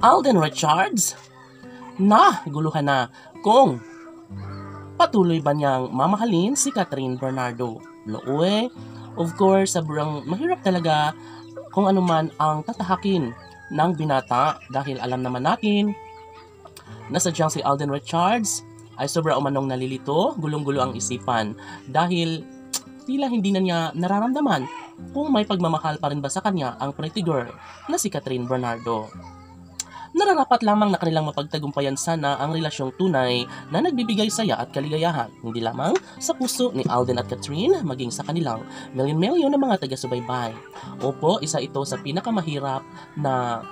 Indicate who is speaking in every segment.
Speaker 1: Alden Richards na guluhan na kung patuloy ba niyang mamahalin si Catherine Bernardo. Nooy, of course, sobrang mahirap talaga kung ano man ang tatahakin ng binata dahil alam naman natin na sadyang si Alden Richards ay sobra umanong nalilito, gulong-gulo ang isipan dahil tila hindi na niya nararamdaman kung may pagmamahal pa rin ba sa kanya ang pretty girl na si Catherine Bernardo. Nararapat lamang na kanilang mapagtagumpayan sana ang relasyong tunay na nagbibigay saya at kaligayahan, hindi lamang sa puso ni Alden at Catherine, maging sa kanilang milyon-milyon na mga taga-subaybay. Opo, isa ito sa pinakamahirap na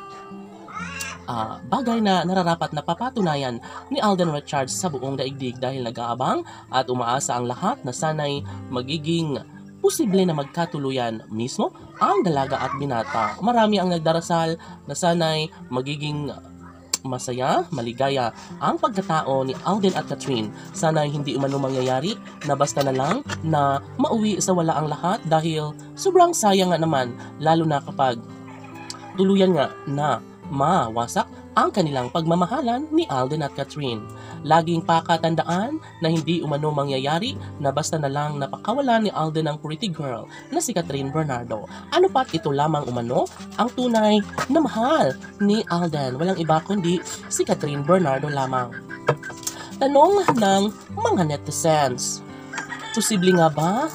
Speaker 1: bagay na nararapat na papatunayan ni Alden Richards sa buong daigdig dahil nag-aabang at umaasa ang lahat na sanay magiging posible na magkatuluyan mismo ang dalaga at binata. Marami ang nagdarasal na sanay magiging masaya, maligaya ang pagkatao ni Alden at Catherine. Sana'y hindi umano mangyayari na basta na lang na mauwi sa wala ang lahat dahil sobrang sayang nga naman lalo na kapag tuluyan nga na mawasak ang kanilang pagmamahalan ni Alden at Catherine. Laging pakatandaan na hindi umano mangyayari na basta na lang napakawalan ni Alden ang pretty girl na si Catherine Bernardo. Ano pat ito lamang umano ang tunay na mahal ni Alden. Walang iba kundi si Catherine Bernardo lamang. Tanong ng mga netizens. Posible nga ba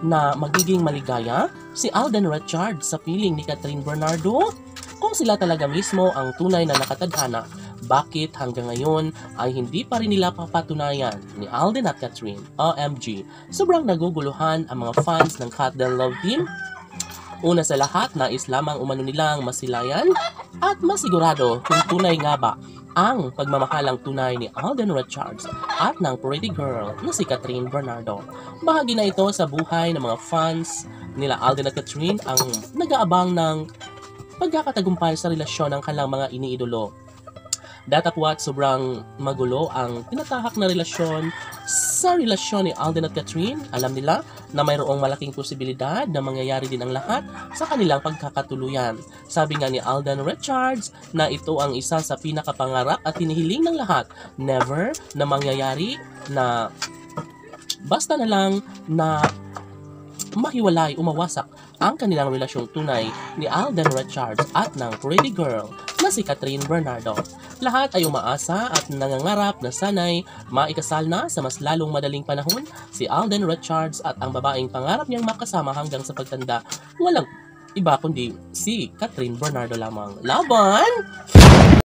Speaker 1: na magiging maligaya si Alden Richards sa piling ni Catherine Bernardo? Kung sila talaga mismo ang tunay na nakatadhana, bakit hanggang ngayon ay hindi pa rin nila papatunayan ni Alden at Catherine? OMG, sobrang naguguluhan ang mga fans ng Cat Del Love Team. Una sa lahat, nais lamang umano nilang masilayan at masigurado kung tunay nga ba ang pagmamahalang tunay ni Alden Richards at ng pretty girl na si Catherine Bernardo. Bahagi na ito sa buhay ng mga fans nila Alden at Catherine ang nag-aabang ng pagkakatagumpay sa relasyon ng kanilang mga iniidolo. Datapwat sobrang magulo ang tinatahak na relasyon sa relasyon ni Alden at Catherine. Alam nila na mayroong malaking posibilidad na mangyayari din ang lahat sa kanilang pagkakatuluyan. Sabi nga ni Alden Richards na ito ang isa sa pinakapangarap at hinihiling ng lahat. Never na mangyayari na basta na lang na mahiwalay, umawasak ang kanilang relasyong tunay ni Alden Richards at ng pretty girl na si Catherine Bernardo. Lahat ay umaasa at nangangarap na sanay maikasal na sa mas lalong madaling panahon si Alden Richards at ang babaeng pangarap niyang makasama hanggang sa pagtanda. Walang iba kundi si Catherine Bernardo lamang. Laban!